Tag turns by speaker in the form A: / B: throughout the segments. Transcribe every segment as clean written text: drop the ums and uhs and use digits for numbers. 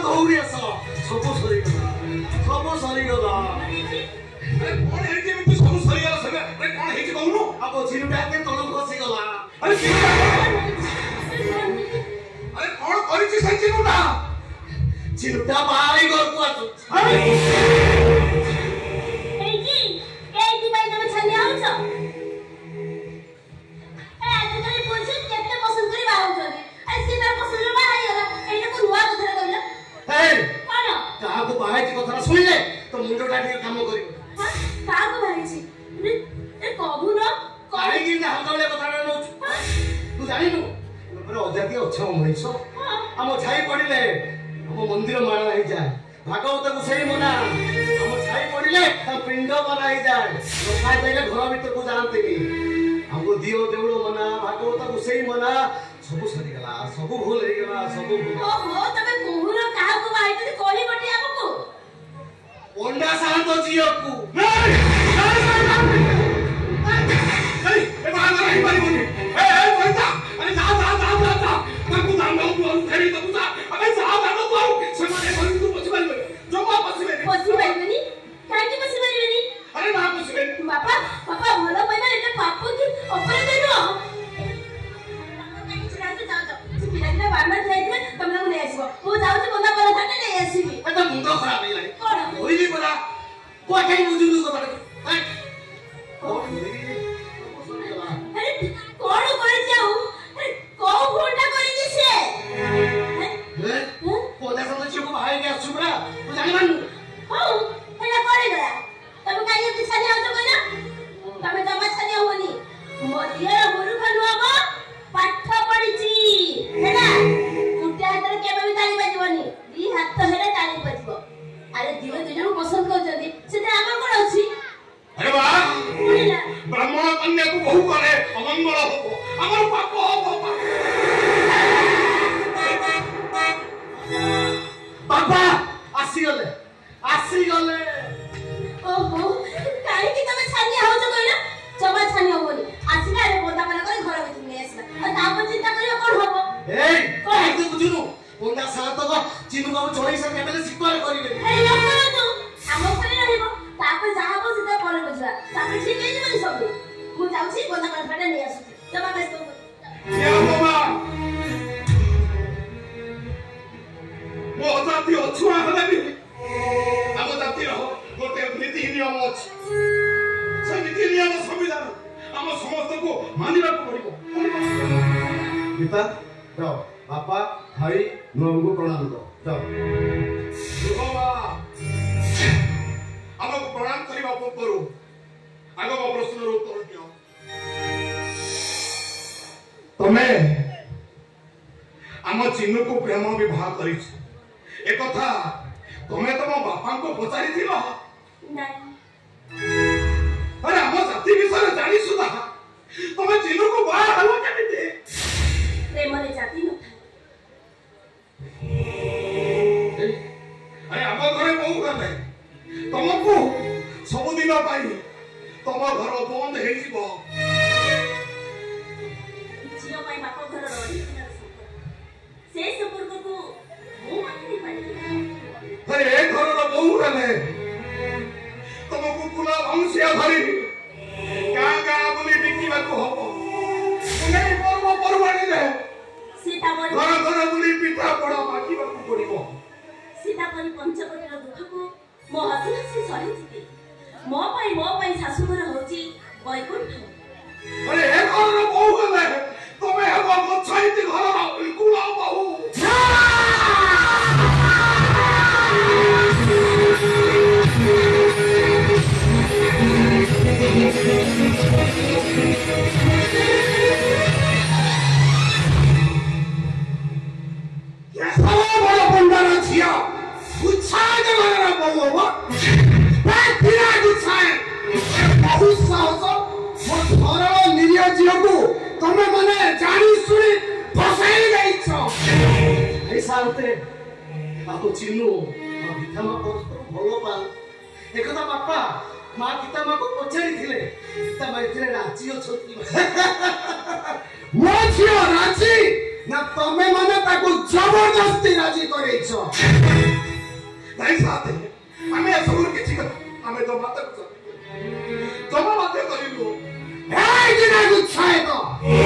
A: ଦୌଡ଼ି ଆସ ସବୁ ସରିଗଲା ସବୁ ସରିଗଲା।
B: କଣ ହେଇଛି ଏମିତି ସବୁ ସରିଗଲା ସରିଗଲା କଣ ହେଇଛି କହୁନୁ?
A: ଆମ ଝିରୁଟା କେତେ ତଳକୁ ଖସିଗଲା।
B: ଆରେ କଣ କରିଛି ସେ ଚିରୁଟା?
A: ଝିରୁଟା ବାହାରି ଘରକୁ ଆସୁଛି। କାହାକୁ ବାହାଇଛି କଥାଟା ଶୁଣିଲେ ତ ମୁଣ୍ଡଟା ଟିକେ କାମ କରିବ।
C: କାହାକୁ ବାହାଇଛି କହୁନ
A: କାହିଁକି ହାଲକା କଥାଟା ନେଉଛୁ? ତୁ ଜାଣିନୁ ଅଜାତି ଅଛ ମଣିଷ ଆମ ଛାଇ ପଡ଼ିଲେ ଆମ ମନ୍ଦିର ମାଳ ହେଇଯାଏ। ଭାଗବତକୁ ସେଇ ମନା ଆମ ଛାଇ ପଡ଼ିଲେ ତା ପିଣ୍ଡ ମନା ହେଇଯାଏ। କଥା କହିଲେ ଘର ଭିତରକୁ ଯାଆନ୍ତିନି। ଆମକୁ ଦିଅ ଦେଉଳ ମନା ଭାଗବତକୁ ସେଇ ମନା ସବୁ ସରିଗଲା ସବୁ ଭୁଲ ହେଇଗଲା ସବୁ ଭୁଲ।
C: ଓହୋ ତମେ କହୁନ କାହାକୁ ବାହାଇଛନ୍ତି କହି ଗୋଟେ ଆମକୁ
A: ପଣ୍ଡା ସାହାନ୍ତ ଝିଅକୁ।
B: ब्राह्मण कन्या को बहु करे अमंगल हो अमर पाप हो
A: बाबा आसीगले आसीगले।
C: ओहो काहे की तमे छानिया हो तो कहला जमा छानिया होनी आसीला रे बोंदा वाला करे घर भीतर ले आसीला और तापर चिंता करियो कोन होबो
A: ए काहे तू बुझुनु बोंदा साथ को चिनु बाबू छोड़ी से केबे स्वीकार करिवे।
C: ए लोक तू हम करे रहबो तापर जाहबो सीधा करे बुझला तापर ठीक है जीवन सब मु जाउछी बोंदा वाला फटा ले आसु जमा बेस तो
B: ये बाबा मो जाति अछुआ हला भी हम जाति रहो गोटे नीति नियम अछि से नीति नियम संविधान हम समस्त को मानिबा को पड़िबो।
A: पिता जाओ बापा भाई नुआबू को प्रणाम दो जाओ।
B: बाबा हमको प्रणाम करबा को करू आगो प्रश्न रो उत्तर दियो। तमे आम चिन्नु को प्रेम विवाह करिछ ए कथा तमे तम बापा को पचारि थिलो
C: नहीं
B: अरे आम जाति विषय जानि सुदा तमे चिन्नु को बाह हलो केमिते
C: प्रेम रे जाति न
B: अरे आम घरे बहु गले तमको सब दिन पाई तम घर बंद हे जीवो
C: जियो पाई बाप घर रही से संपर्क को मु मानि पाई
B: अरे ए घर बहु गले तमको कुला वंशिया धरी का बोली बिकिबा को हबो नहीं पर्व परवाणी रे
C: सीता बड़ी
B: घर घर बुली पिठा पड़ा बाकीबा को पड़िबो
C: सीता परी पंचवटीर दुख को मो हसी हसी सही थी मो पाई सासु घर होची बैकुंठ।
B: अरे ए घर बहु गले तमे हबो मछाइती घर कुला बहु
A: तमे मने जानी सुनी फसाई गईछ ऐसा होते बाबू चिन्नु पिता मां परस्पर भलो पाल एकदा बापा मां पिता मां को पछाड़ी थिले पिता मां इतने राजी अछती मो झियो राजी ना तमे माने ताको जबरदस्ती राजी करेछ
B: नहीं साथे हमें सबूर किछि हमें तो माता को जमा माते करिलु
A: ए दिना गुछाए तो ए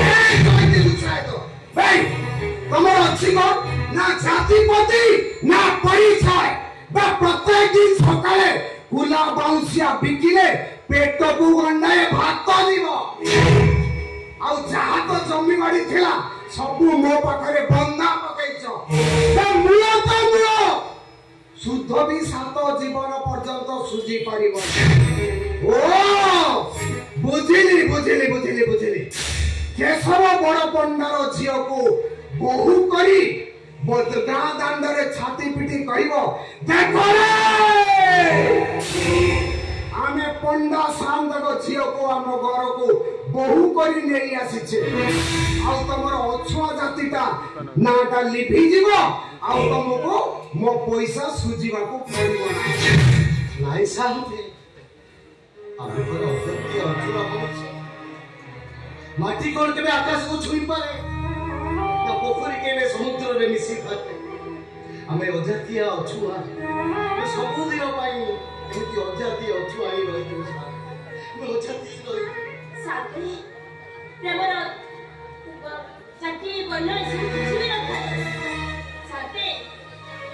A: कोइते गुछाए तो भाई तमर अछि को ना जातिपति ना परिचय बा प्रत्येक दिन सकाळे कुला बाउंसिया बिकिले पेट को गंडाए भात दिबो आउ जहा तो जमी बाड़ी थिला सबु मो पाखरे बंदा पकैछ त मूल त मूल शुद्ध भी सात जीवन पर्यंत सुझी पारिब ओ बुझिली बुझिली बुझिली बुझिली केशव बड़ पंडार झियो को बहु करी गाँ दांडरे छाती पिटी कहब देखो आमे पंडा सांदक झियो को आम घर को बहु करी नहीं आसीछे आ तमर अछुआ जातिटा नाटा लिभि जीवो आ तमको मो पैसा सुजीवा को पड़िबो नाही साहब आमे पर अत्यंत अछुआ होछ माटी कोन केबे आकाश को छुई पारे ना पोखरी केबे समुद्र रे मिसी पारे आमे अजातिया अछुआ सब दिन पाई एमती अजाति अछुआ ही रही मैं अजाति रही
C: साथे प्रेमर जाति वर्ण सब कुछ भी रखा है साथे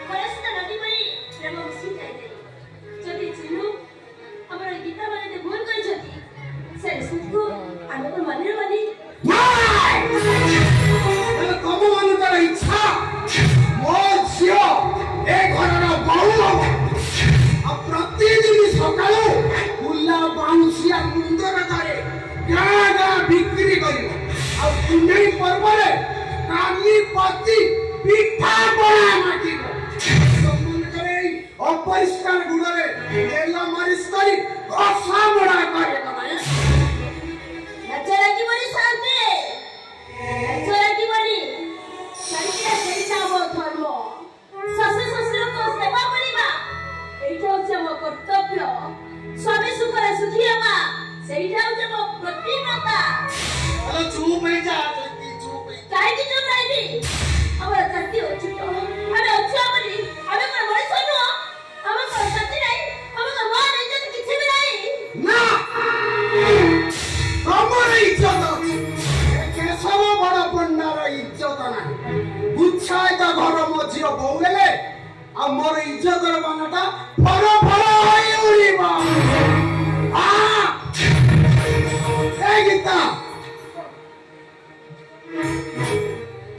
C: परस्ता नदी परी प्रेम मिसी जाय दे जदी चिनु हमर गीता माने ते भूल कर छथि से सुखु आमे को माने माने
A: अरे कम मन कर इच्छा मो झियो ए घरर बहु अब प्रतिदिन सकाळो कुल्ला बाउंसिया मुंदर करे गागा बिक्री करियो आ पुनै पर्वरे काली पति पिठा बना माटिबो मन करे अपरिष्कार गुडरे तेल मारिस करी असा बड़ा करे कमाए
C: लज्जा की बड़ी शांति लज्जा की बड़ी शरीर शरीर वो धर्म ससुर ससुर को सेवा करिबा एटा होचे मो कर्तव्य स्वामी सुखरे सुखी हवा सेटा होचे मो प्रतिव्रता
A: अरे चुप है जा चुप है
C: काहे की चुप रहिबी हमर जाति होची तो हमें अच्छा बनी हमें कोन बड़ी सुनो हमें कोन जाति नहीं हमें कोन मान इज्जत किछि भी नहीं
A: ना तमर इज्जत अछि केशव बड़ पंडार इज्जत नाही गुच्छाय ता घर मझिर बौलेले आ मोर इज्जत र बानाटा फर फर होई उड़ीबा आ ए गीता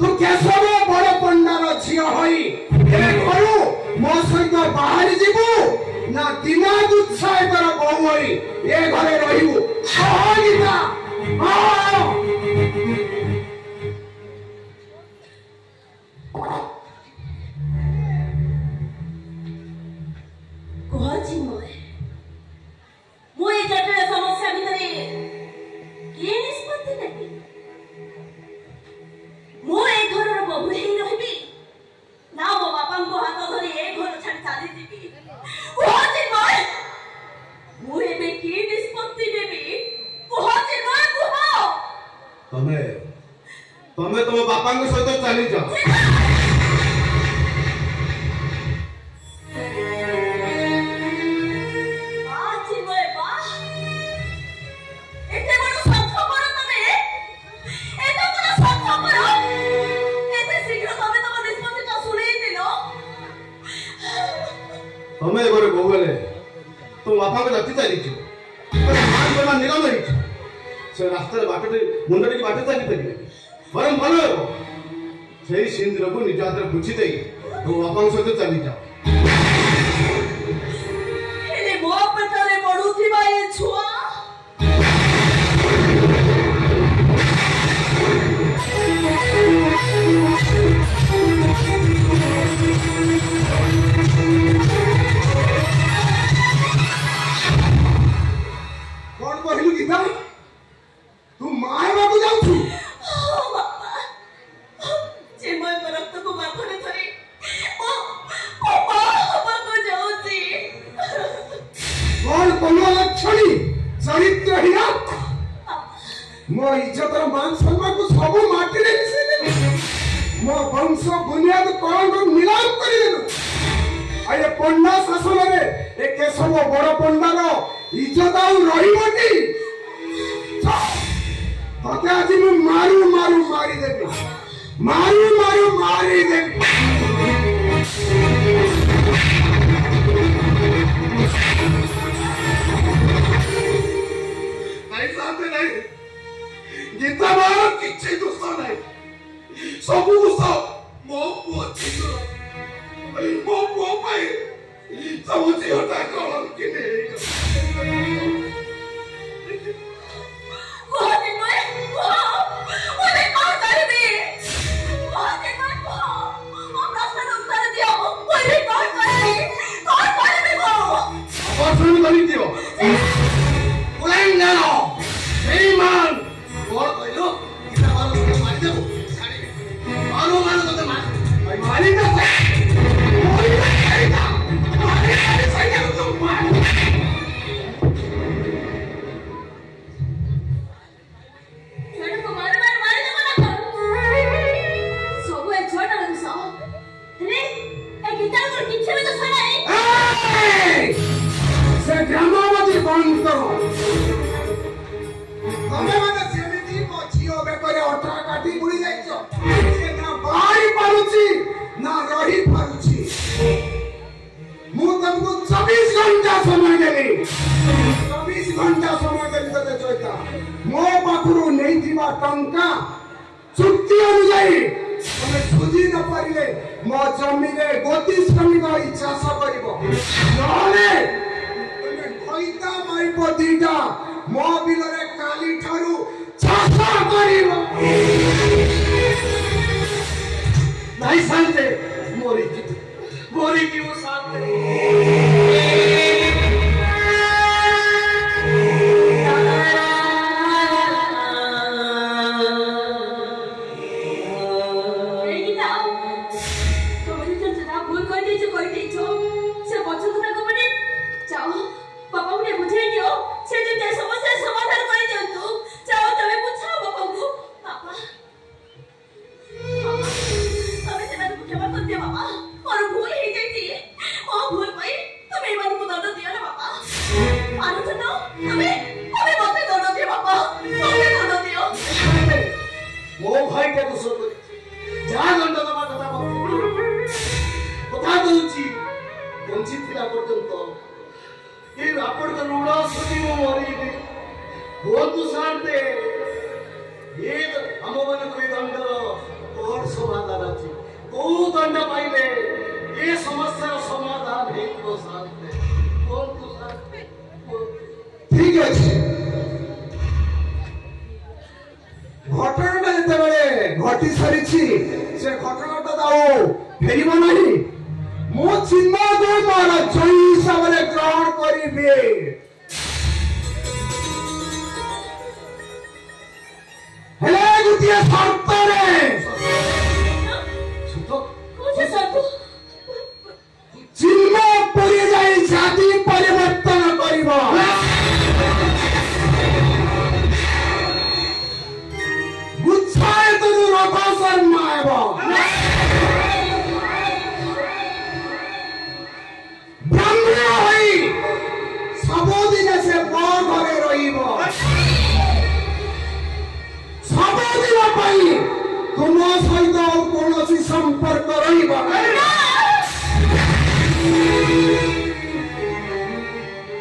A: तू केशव बड़ पंडार झियो होई ए घरु मो सहित बाहर जीवु ना दिना गुच्छाय तर बहु होई ए घरे रहिबु आ गीता आ
C: कोची मोए जटिल समस्या भितरे के निष्पत्ति नेबी मो ए घरर बहु हेई रहिबी ना मो बापा को हाथ धरी ए घर छाड़ चाली जीबी कोची मोए मो एबे के निष्पत्ति नेबी कोची मोए कुहो
B: तमे तमे तो बापा के सहित चली जाओ तमे एबारे बहुले तो बापा को जाति चली जो मान बना निगम रही से रास्ते बाटे मुंडे की बाटे चली पड़ी बरम भलो सही सिंद्र को निज हाथ बुझी दे तो बापा को सहित चली जाओ
C: एले मो पटरे पडुथिबा ए छुआ
A: कौन कहलु गीता तू मार बाबू जाऊ
C: ओ बाबा जे मोय रक्त को बाखरे धरे ओ
D: বড় পণ্ডার ইজ্জত আউ রহিবটি তোকে আজ মু মারি দেবি মারি দেবি
B: ନାଇଁ ସାଥେ ନାଇଁ ଗୀତା ମାର କିଛି ଦୋଷ ନାହିଁ ସବୁ ଦୋଷ ମୋ ପୁଅ ଚିନ୍ତା ମୋ ପୁଅ ପାଇଁ ସବୁ ଝିଅଟା କଣ କିନେ मो पाखरु नहीं थीबा टंका चुक्ति अनुसार तमे सुझी न पारिले मो जमी रे 32 श्रमिक होई चाष करिवो नले तमे खइता माइबो दीटा मो बिल रे काली ठारू चाष करिवो
A: नहीं शांते मोरी की वो शांते
D: ठीक अच्छे घटना जिते घटी सारी से घटना दाऊ फेर नहीं मो चिन्ह को मोर जय हिसाब से ग्रहण करी गोटे शर्त चिन्ह पड़ी जाए जाति परिवर्तन कर सबुदिन से मो घरे सबुदिन तुम सहित कौन संपर्क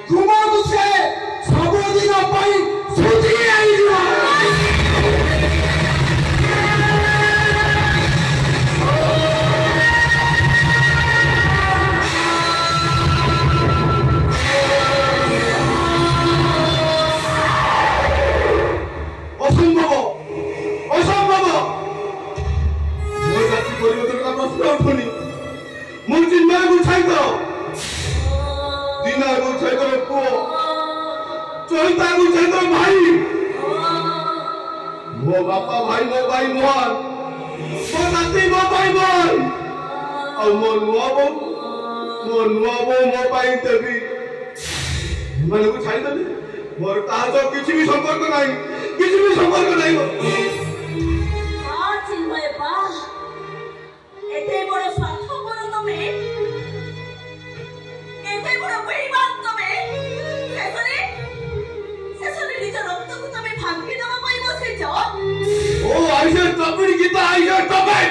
D: तुमको से सबुदिन सुझी
B: मो बापा भाई मो भाई मोहन मो नाती मो भाई मोहन और मो नुआबो मो पाई देवी मन को छाई दे मोर ता जो किछि भी संपर्क नहीं
C: हां चिन्मय बा एते बड़ स्वार्थपर तमे एते बड़ बेईमान तमे
B: Somebody get the eye here, stop it!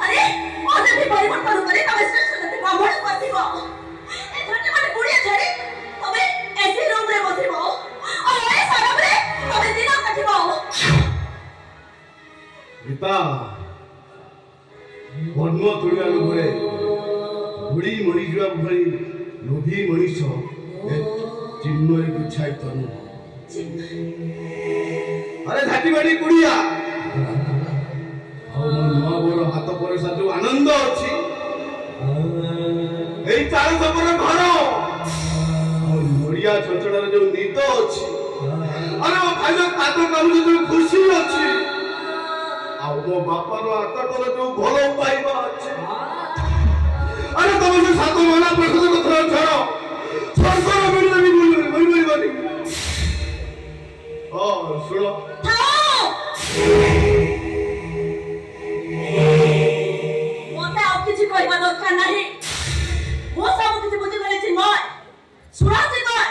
C: अरे औरत परिवर्तन करे तब श्रेष्ठ गति ब्राह्मण बसिबो ए धरती माने बुढ़िया झड़ी तबे ऐसे रूम रे बसिबो और ए सरब रे तबे दिन कटिबो
B: गीता बन्म तुलिया घरे बुढ़ी मरी जुआ भरी लोभी मनीष चिन्मय को छाई तनु अरे घाटी बाड़ी कुड़िया नुआ बोर हाथ पर जो आनंद अच्छी चार सपर घर नड़िया छचड़ार जो निद अच्छी अरे भाई काद काम जो खुशी अच्छी मो बापार हाथ पर जो भल पाइबा अच्छे अरे तुम जो सात महीना प्रसाद कथा छड़ स्वर्ग मिलने शुण
C: मोते अब किछि कहबा दरकार नाही मो सब किछि बुझि गले छि मय सुराजी कय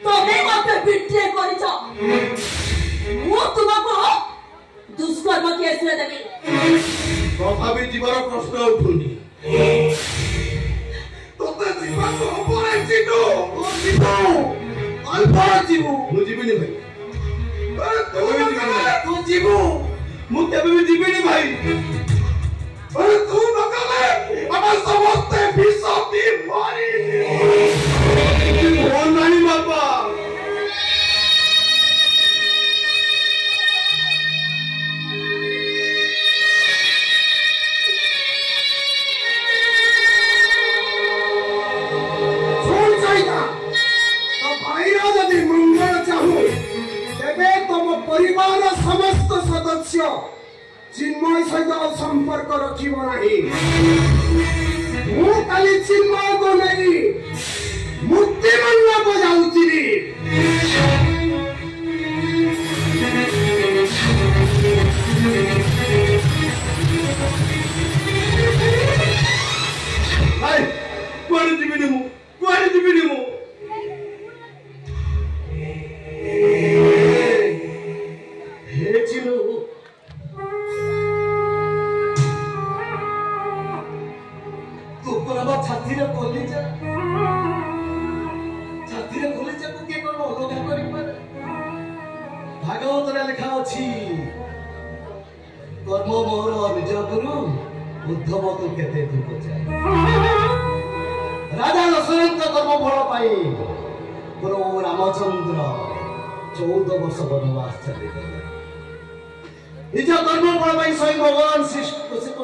C: तमे मते बिट्रे करिछ मो तुमको दुष्कर्म केसरे देबी
B: तथापि जीवन प्रश्न उठुनी तोते जीवन को परे चिटो ओ जीवो अल्पा जीवो मु जीविनी भाई अरे तू जीवो मु केबे भी जीविनी भाई अरे तू न कले हम समस्त विश्व मारी हो नहीं बाबा
D: परिवार समस्त सदस्य चिन्मय सहित संपर्क रखिब नाही मु काली चिन्मय को नहीं मुक्ति मंडल बजाउतिरी
B: भाई कोन जीविनी मु
A: छातीरे कलिजा को के कोन अलगा करि पारे भागवत रे लिखा अछि कर्म मोर निज गुरु उद्धव तू केते तू पचाय राजा दशरथ कर्म फल पाई प्रभु रामचंद्र 14 वर्ष वनवास चले गए निज कर्म फल पाई स्वयं भगवान श्री कृष्ण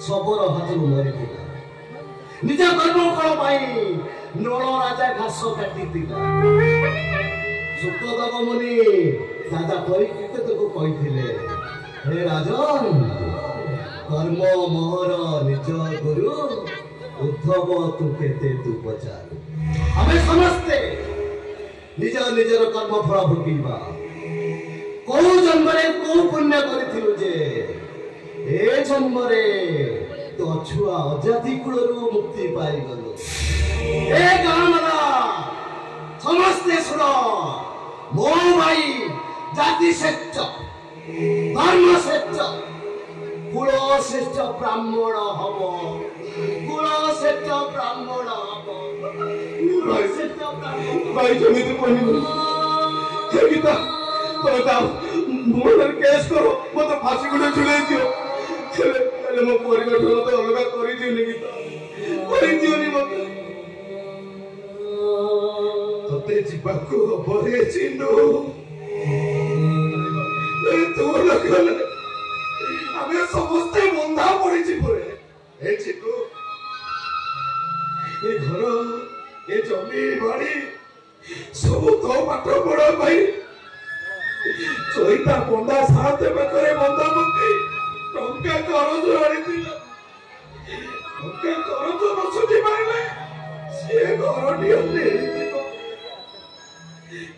A: सबोर हाथरू मरीला निज कर्म फल पाई नल राजा घास काटी सुखदेव मुनि राजा परीक्षित को कही हे राजन कर्म मोहर निज गुरु उद्धव तू केते तू पचार हमें समस्ते निज निजर कर्म फल भोगिबा को जन्म रे को पुण्य करिथिलु जे ए जन्म रे तो छुआ अजाति कुलरू मुक्ति पाई गलो ए गामरा समस्ते सुनो मो भाई जाति श्रेष्ठ धर्म श्रेष्ठ कुल श्रेष्ठ ब्राह्मण हबो कुल श्रेष्ठ ब्राह्मण हबो कुल श्रेष्ठ ब्राह्मण
B: भाई जमीन कोनी हे गीता तो ता मोर केस करो मत फांसी गुडे झुले दियो चले मो परिवार तो अलगा करी दियो नि गीता करी दियो नि मत तोते जीवाको बरे चिन्नु ए तो लगल हमें समस्त बंधा पड़ी छी परे ए चिकू ए घर ए जमी बाड़ी सब तो पाठ पढ़ा भाई चोईता बंदा साथ बेकरे बंदा मके टंका करज आड़ीला टंका करज न सुझी पाइले से घर नियम नेहितिबो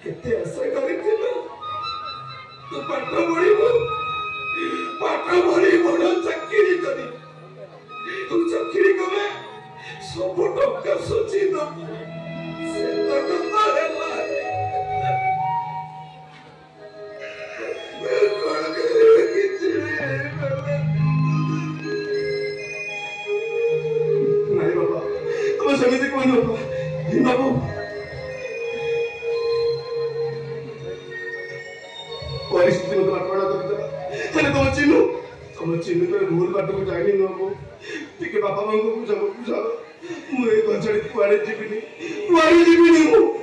B: केते आशा करिथिलो तू पाठ पढ़ी बड़ चाकरी करी तू चाकरी कले सब टंका सुझी दब से तो कथा हैला ସେମିତି କହିନ ବାବୁ ପରିସ୍ଥିତି ମତେ ବାଟଣା କରିଦେଲା ହେଲେ ତମ ଚିହ୍ନୁ ତ ଭୁଲ ବାଟକୁ ଯାଇନି ନବୁ ଟିକେ ବାପା ମାଙ୍କୁ ବୁଝାବ ମୁଁ ଏ ଗଛରେ କୁଆଡେ ଯିବିନି ମୁଁ